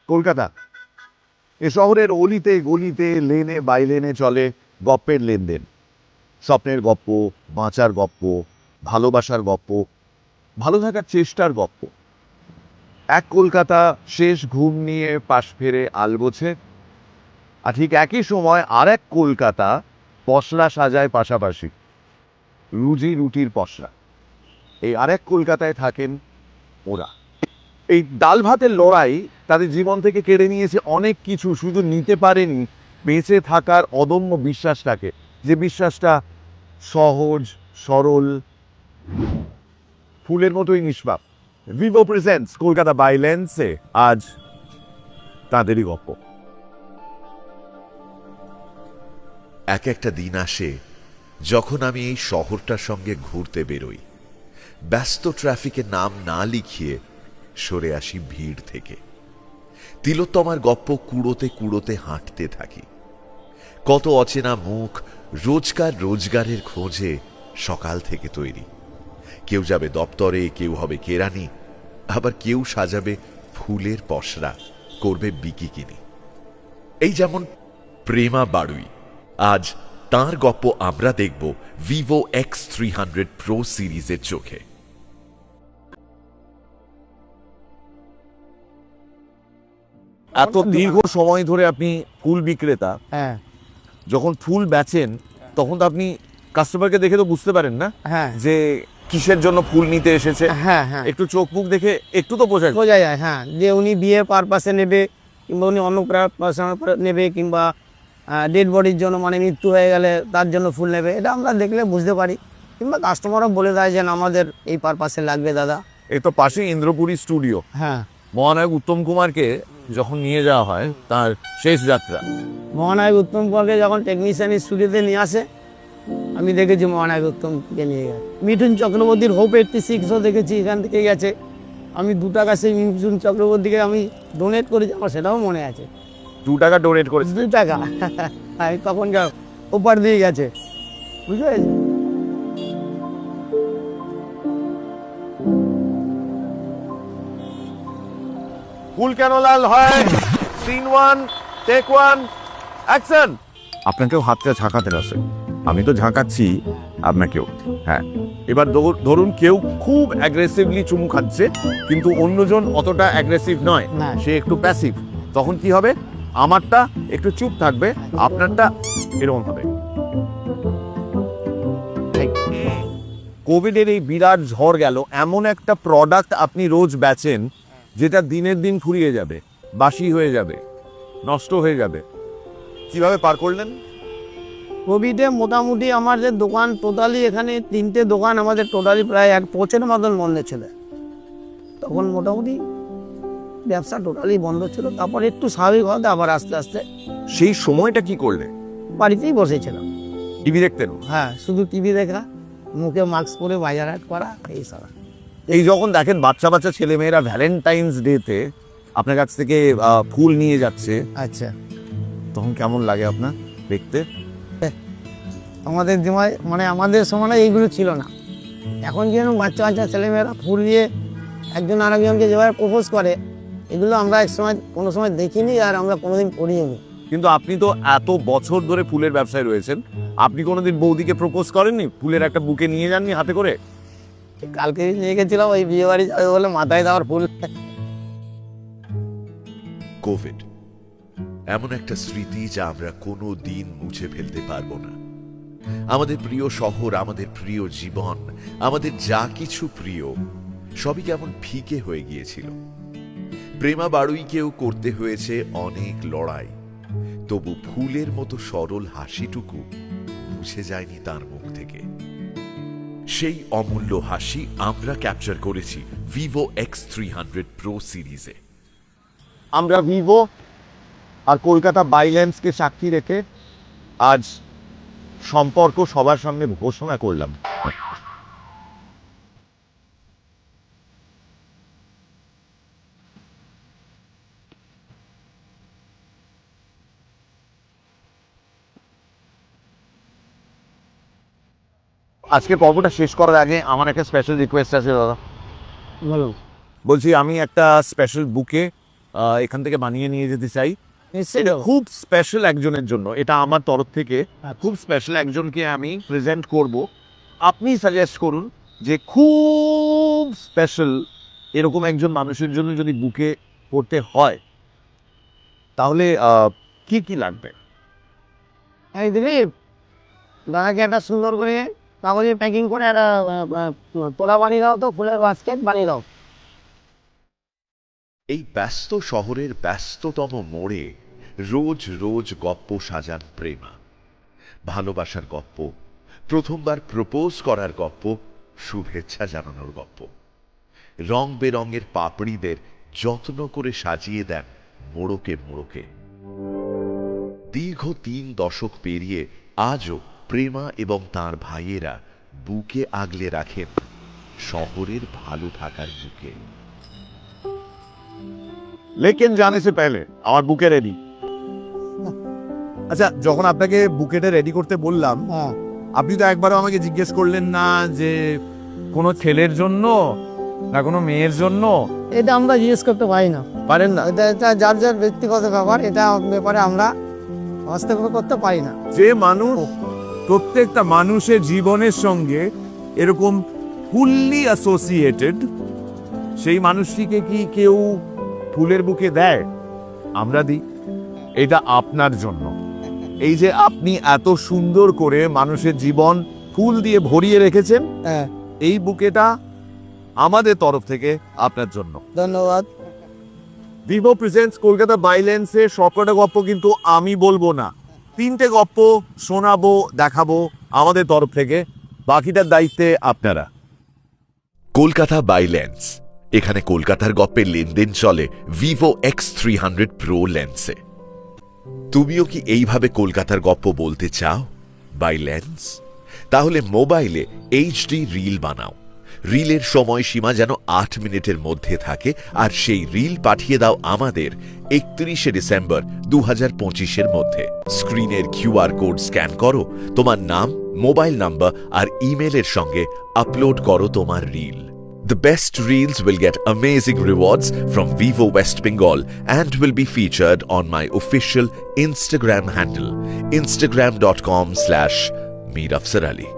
কলকাতা এ শহরের অলিতে গলিতে লেনে বাইলেনে চলে গপ্পের লেনদেন। স্বপ্নের গপ্প, বাঁচার গপ্প, ভালোবাসার গপ্প, ভালো থাকার চেষ্টার গপ্প। এক কলকাতা শেষ ঘুম নিয়ে পাশ ফেরে আলগোছে, আর ঠিক একই সময় আর এক কলকাতা পসরা সাজায় পাশাপাশি, রুজি রুটির পসরা। এই আরেক কলকাতায় থাকেন ওরা। এই ডাল ভাতের লড়াই তাদের জীবন থেকে কেড়ে নিয়েছে অনেক কিছু, শুধু নিতে পারেনি বেঁচে থাকার অদম্য বিশ্বাসটাকে, যে বিশ্বাসটা সহজ, সরল, ফুলের মতোই নিষ্পাপ। ভিভো প্রেজেন্টস কলকাতা বাই লেন্সে আজ তাদেরই গল্প। এক একটা দিন আসে যখন আমি এই শহরটার সঙ্গে ঘুরতে বেরোই, ব্যস্ত ট্রাফিকে নাম না লিখিয়ে সরে আসি ভিড় থেকে। তিলোত্তমার গপ্প কুড়োতে কুড়োতে হাঁটতে থাকি। কত অচেনা মুখ রোজগারের খোঁজে সকাল থেকে তৈরি। কেউ যাবে দপ্তরে, কেউ হবে কেরানি, আবার কেউ সাজাবে ফুলের পসরা, করবে বিকিকিনি। এই যেমন প্রেমা বাড়ুই। আজ তাঁর গপ্প আমরা দেখব ভিভো X300 প্রো সিরিজের চোখে। এত দীর্ঘ সময় ধরে আপনি ফুল বিক্রেতা, হ্যাঁ যখন ফুল বেচেন তখন তো আপনি কাস্টমারকে দেখে তো বুঝতে পারেন না হ্যাঁ যে কিসের জন্য ফুল নিতে এসেছে। হ্যাঁ হ্যাঁ একটু চোখ মুখ দেখে একটু তো বোঝা যায়। বোঝা যায়, হ্যাঁ, যে উনি বিয়ে পারপাসে নেবে, কিংবা উনি অন্য পারপাসে নেবে, কিংবা ডেড বডির জন্য, মানে মৃত্যু হয়ে গেলে তার জন্য ফুল নেবে। এটা আমরা দেখলে বুঝতে পারি, কিংবা কাস্টমারও বলে দেয় যে আমাদের এই পারপাসে লাগবে দাদা। এই তো পাশে ইন্দ্রপুরী স্টুডিও, হ্যাঁ, মহানায়ক উত্তম কুমারকে যখন নিয়ে যাওয়া হয় তার শেষ যাত্রা, মহানায়ক উত্তম কুমারকে যখন টেকনিশিয়ান স্টুডিওতে নিয়ে আসে, আমি দেখেছি মহানায়ক উত্তমকে নিয়ে গেছে। মিঠুন চক্রবর্তীর হোপ 86ও দেখেছি, এখান থেকে গেছে। আমি 2 টাকা সেই মিঠুন চক্রবর্তীকে আমি ডোনেট করেছি, আমার সেটাও মনে আছে। 2 টাকা ডোনেট করেছে। 2 টাকা আমি তখন ওপার দিয়ে গেছে, বুঝতে পেরেছি। ফুল কেন লাল হয়? Scene 1 take 1 action. আপনাকেও হাতটা ঝাঁকাতে আছে, আমি তো ঝাঁকাচ্ছি আপনাকেও। হ্যাঁ, এবার ধরুন কেউ খুব অ্যাগ্রেসিভলি চুমু খাচ্ছে, কিন্তু অন্যজন অতটা অ্যাগ্রেসিভ নয়, না। সে একটু প্যাসিভ। তখন কি হবে? আমারটা একটু চুপ থাকবে, আপনারটা এরকম হবে। কোভিডের এই বিরাট ঝড় গেল, এমন একটা প্রোডাক্ট আপনি রোজ বেচেন যেটা দিনের দিন ফুরিয়ে যাবে, বাসি হয়ে যাবে, নষ্ট হয়ে যাবে। কিভাবে পার করলেন? কোভিডে মোটামুটি আমাদের দোকান টোটালি, এখানে 3টে দোকান আমাদের টোটালি প্রায় 1 বছরের মতন বন্ধ ছিল। তখন মোটামুটি ব্যবসা টোটালি বন্ধ ছিল। তারপর একটু স্বাভাবিক হতে আবার আস্তে আস্তে সেই সময়টা কি করলে? বাড়িতেই বসেছিলাম। টিভি দেখতেন? হ্যাঁ, শুধু টিভি দেখা, মুখে মাস্ক পরে বাজার হাট করা, এই সব। এই যখন দেখেন বাচ্চা বাচ্চা ছেলেমেয়েরা ভ্যালেন্টাইন্স ডেতে আপনার কাছ থেকে ফুল নিয়ে যাচ্ছে, আচ্ছা, তখন কেমন লাগে আপনার দেখতে? আমাদের সময়, মানে আমাদের সময় এইগুলো ছিল না। এখন যেন বাচ্চা বাচ্চা ছেলেমেয়েরা ফুল দিয়ে একজন আরেকজনকে যেভাবে প্রপোজ করে, এগুলো আমরা এক সময় কোনো সময় দেখিনি, আর আমরা কোনোদিন করিনি। কিন্তু আপনি তো এত বছর ধরে ফুলের ব্যবসায় রয়েছেন, আপনি কোনোদিন বৌদিকে প্রপোজ করেননি? ফুলের একটা বুকে নিয়ে যাননি হাতে করে? কালকে নিয়ে গেছিলাম ওই বিয়ে বাড়ি যাবে বলে, মাথায় দেওয়ার ফুল। কোভিড এমন একটা স্মৃতি যা আমরা কোনো দিন মুছে ফেলতে পারবো না। আমাদের প্রিয় শহর, আমাদের প্রিয় জীবন, আমাদের যা কিছু প্রিয়, সবই কেমন ফিকে হয়ে গিয়েছিল। প্রেমা বাড়ুইকেও করতে হয়েছে অনেক লড়াই, তবু ফুলের মতো সরল হাসিটুকু মুছে যায়নি তার মুখ থেকে। সেই অমূল্য হাসি আমরা ক্যাপচার করেছি ভিভো X300 প্রো সিরিজে। আমরা ভিভো আর কলকাতা বাইল্যান্সকে সাক্ষী রেখে আজ সম্পর্ক সবার সঙ্গে ঘোষণা করলাম। আজকে পর্বটা শেষ করার আগে আমার একটা স্পেশাল রিকোয়েস্ট আছে দাদা। বলো। বলছি, আমি একটা স্পেশাল বুকে এখান থেকে বানিয়ে নিয়ে যেতে চাই। নিশ্চয়ই খুব স্পেশাল একজনের জন্য, এটা আমার তরফ থেকে খুব স্পেশাল একজনকে আমি প্রেজেন্ট করব। আপনি সাজেস্ট করুন যে খুব স্পেশাল এরকম একজন মানুষের জন্য যদি বুকে করতে হয় তাহলে কি কি লাগবে? এই দিলীপ, দাদাকে একটা সুন্দর করে কাগজে প্যাকিং করে একটা তোলা বানিয়ে দাও তো, ফুলের বাস্কেট বানিয়ে দাও। এই ব্যস্ত শহরের ব্যস্ততম মোড়ে রোজ রোজ গপ্প সাজান প্রেমা। ভালোবাসার গপ্প, প্রথমবার প্রপোজ করার গপ্প, শুভেচ্ছা জানানোর গপ্প। রং বেরঙের পাপড়িদের যত্ন করে সাজিয়ে দেন মোড়কে মোড়কে। দীর্ঘ 3 দশক পেরিয়ে আজও প্রেমা এবং তার ভাইয়েরা বুকে আগলে রাখেন শহরের ভালো থাকার বুকে। लेकिन जाने से पहले আমার বুকে রেডি। আচ্ছা, যখন আপনাকে বুকেটা রেডি করতে বললাম, হ্যাঁ, আপনি তো একবারও আমাকে জিজ্ঞেস করলেন না যে কোনো ছেলের জন্য না কোনো মেয়ের জন্য। এটা আমরা জিজ্ঞেস করতে পারি না, পারেন না? এটা যার যার ব্যক্তিগত ব্যাপার, এটা ব্যাপারে আমরা হস্তক্ষেপ করতে পারি না। যে মানুষ প্রত্যেকটা মানুষের জীবনের সঙ্গে এরকম ফুললি অ্যাসোসিয়েটেড, সেই মানুষটিকে কি কেউ ফুলের বুকে দেয়? আমরা দিই। এটা আপনার জন্য। এই যে আপনি এত সুন্দর করে মানুষের জীবন ফুল দিয়ে ভরিয়ে রেখেছেন, হ্যাঁ, এই বুকেটা আমাদের তরফ থেকে আপনার জন্য। ধন্যবাদ। ভিভো প্রেজেন্টস কলকাতা বাইলেন্সে সবকটা গপ্প কিন্তু আমি বলবো না, 3টে গপ্প শোনাবো, দেখাবো আমাদের তরফ থেকে, বাকিটার দায়িত্বে আপনারা। কলকাতা বাইলেন্স, এখানে কলকাতার গপ্পের লেনদেন চলে ভিভো X300 প্রো লেন্সে। তুমিও কি এইভাবে কলকাতার গপ্প বলতে চাও বাইলেন্স? তাহলে মোবাইলে HD রিল বানাও। রিলের সময়সীমা যেন 8 মিনিটের মধ্যে থাকে, আর সেই রিল পাঠিয়ে দাও আমাদের 31শে ডিসেম্বর 2025-এর মধ্যে। স্ক্রিনের QR কোড স্ক্যান করো, তোমার নাম, মোবাইল নাম্বার আর ইমেলের সঙ্গে আপলোড করো তোমার reel. The best reels will get amazing rewards from Vivo West Bengal and will be featured on my official Instagram handle, instagram.com/Meet Afsar Ali.